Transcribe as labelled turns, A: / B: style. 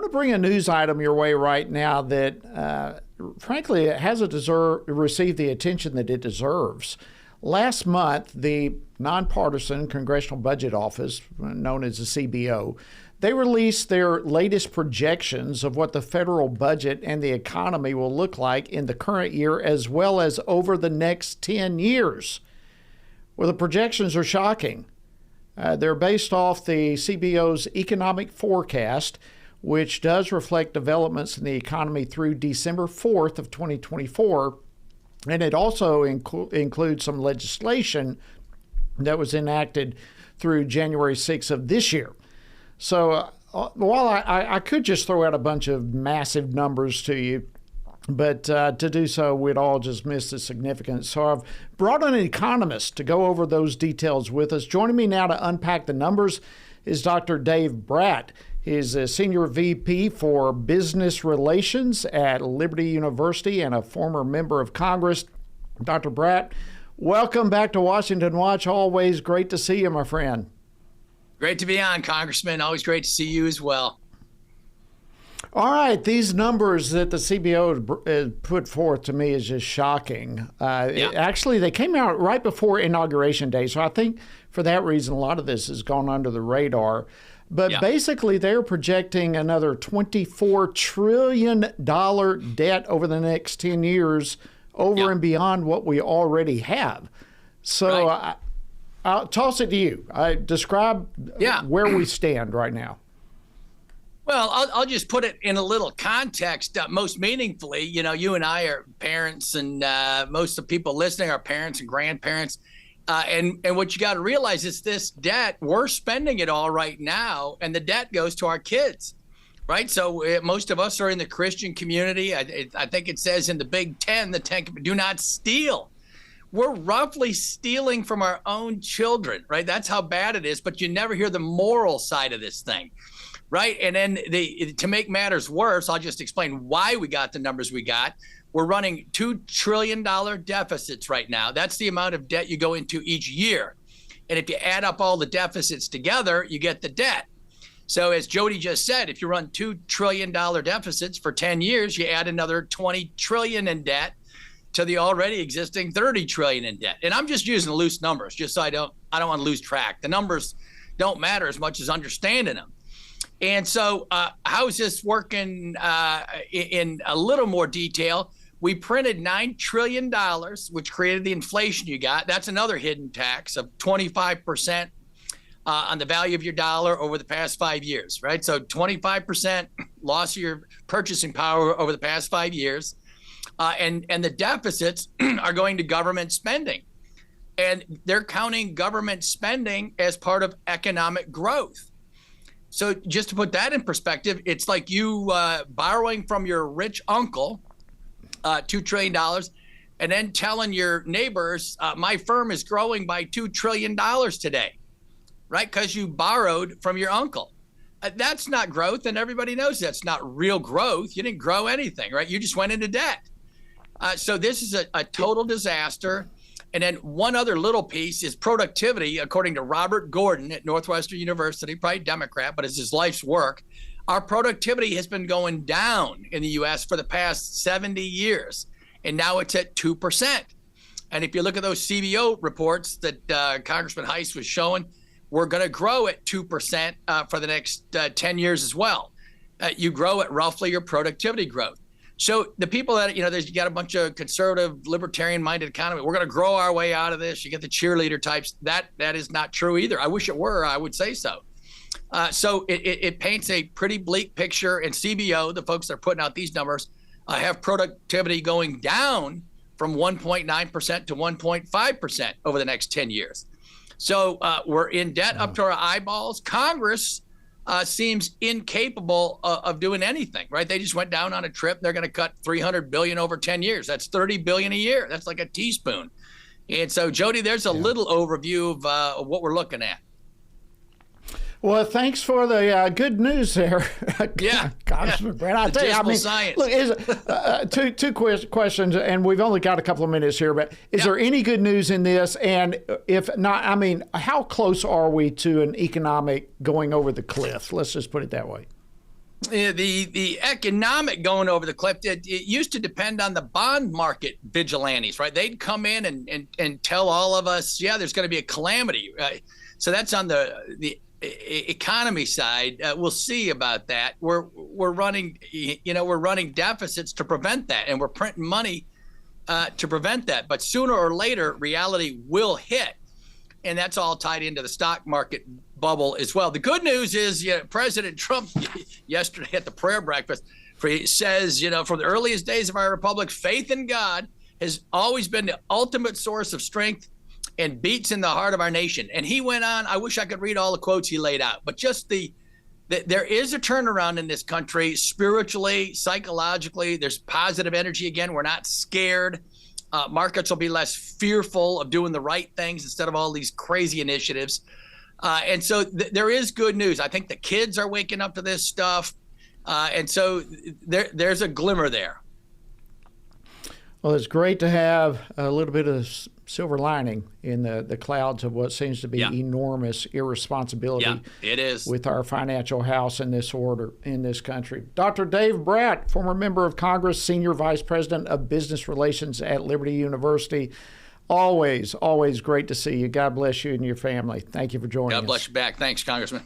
A: to bring a news item your way right now that, frankly, it hasn't received the attention that it deserves. Last month, the nonpartisan Congressional Budget Office, known as the CBO, they released their latest projections of what the federal budget and the economy will look like in the current year as well as over the next 10 years. Well, the projections are shocking. They're based off the CBO's economic forecast, which does reflect developments in the economy through December 4th of 2024. And it also includes some legislation that was enacted through January 6th of this year. So while I could just throw out a bunch of massive numbers to you, but to do so, we'd all just miss the significance. So I've brought on an economist to go over those details with us. Joining me now to unpack the numbers is Dr. Dave Brat. He's a senior VP for business relations at Liberty University and a former member of Congress. Dr. Brat, welcome back to Washington Watch. Always great to see you, my friend.
B: Great to be on, Congressman. Always great to see you as well.
A: All right, these numbers that the CBO has put forth to me is just shocking. Actually, they came out right before Inauguration Day, so I think for that reason, a lot of this has gone under the radar. But basically, they're projecting another $24 trillion debt over the next 10 years, over and beyond what we already have. So I'll toss it to you. Describe where we stand right now.
B: Well, I'll just put it in a little context. Most meaningfully, you know, you and I are parents, and most of the people listening are parents and grandparents. And what you got to realize is this debt, we're spending it all right now, and the debt goes to our kids, right? So most of us are in the Christian community. I think it says in the Big Ten, do not steal. We're roughly stealing from our own children, right? That's how bad it is, but you never hear the moral side of this thing, right? And then to make matters worse, I'll just explain why we got the numbers we got. We're running $2 trillion deficits right now. That's the amount of debt you go into each year. And if you add up all the deficits together, you get the debt. So as Jody just said, if you run $2 trillion deficits for 10 years, you add another 20 trillion in debt to the already existing 30 trillion in debt. And I'm just using loose numbers, just so I don't want to lose track. The numbers don't matter as much as understanding them. And so how is this working in a little more detail? We printed $9 trillion, which created the inflation you got. That's another hidden tax of 25% on the value of your dollar over the past 5 years, right? So 25% loss of your purchasing power over the past 5 years. And the deficits are going to government spending. And they're counting government spending as part of economic growth. So just to put that in perspective, it's like you borrowing from your rich uncle $2 trillion and then telling your neighbors, my firm is growing by $2 trillion today, right? Because you borrowed from your uncle. That's not growth, and everybody knows that's not real growth. You didn't grow anything, right? You just went into debt. So this is a total disaster. And then one other little piece is productivity, according to Robert Gordon at Northwestern University, probably Democrat, but it's his life's work. Our productivity has been going down in the U.S. for the past 70 years, and now it's at 2%. And if you look at those CBO reports that Congressman Heiss was showing, we're going to grow at 2% for the next 10 years as well. You grow at roughly your productivity growth. So the people that, you got a bunch of conservative, libertarian-minded economy. We're going to grow our way out of this. You get the cheerleader types. That is not true either. I wish it were. I would say so. So it paints a pretty bleak picture. And CBO, the folks that are putting out these numbers, have productivity going down from 1.9% to 1.5% over the next 10 years. So we're in debt up to our eyeballs. Congress seems incapable of doing anything, right? They just went down on a trip. They're going to cut $300 billion over 10 years. That's $30 billion a year. That's like a teaspoon. And so, Jody, there's a little overview of what we're looking at.
A: Well, thanks for the good news there. Congressman Brat. I tell you,
B: science.
A: Look, two questions, and we've only got a couple of minutes here, but is there any good news in this? And if not, how close are we to an economic going over the cliff? Let's just put it that way.
B: The economic going over the cliff, it used to depend on the bond market vigilantes, right? They'd come in and tell all of us, yeah, there's going to be a calamity. So that's on the economy side. We'll see about that. We're running deficits to prevent that, and we're printing money to prevent that. But sooner or later, reality will hit, and that's all tied into the stock market bubble as well. The good news is, President Trump yesterday at the prayer breakfast, he says, from the earliest days of our republic, faith in God has always been the ultimate source of strength and beats in the heart of our nation. And he went on, I wish I could read all the quotes he laid out, but just there is a turnaround in this country, spiritually, psychologically. There's positive energy again. We're not scared. Markets will be less fearful of doing the right things instead of all these crazy initiatives. And so there is good news. I think the kids are waking up to this stuff. And so there's a glimmer there.
A: Well, it's great to have a little bit of silver lining in the clouds of what seems to be enormous irresponsibility.
B: Yeah, it is.
A: With our financial house in this country. Dr. Dave Brat, former member of Congress, Senior Vice President of Business Relations at Liberty University. Always, always great to see you. God bless you and your family. Thank you for joining us.
B: God bless you back. Thanks, Congressman.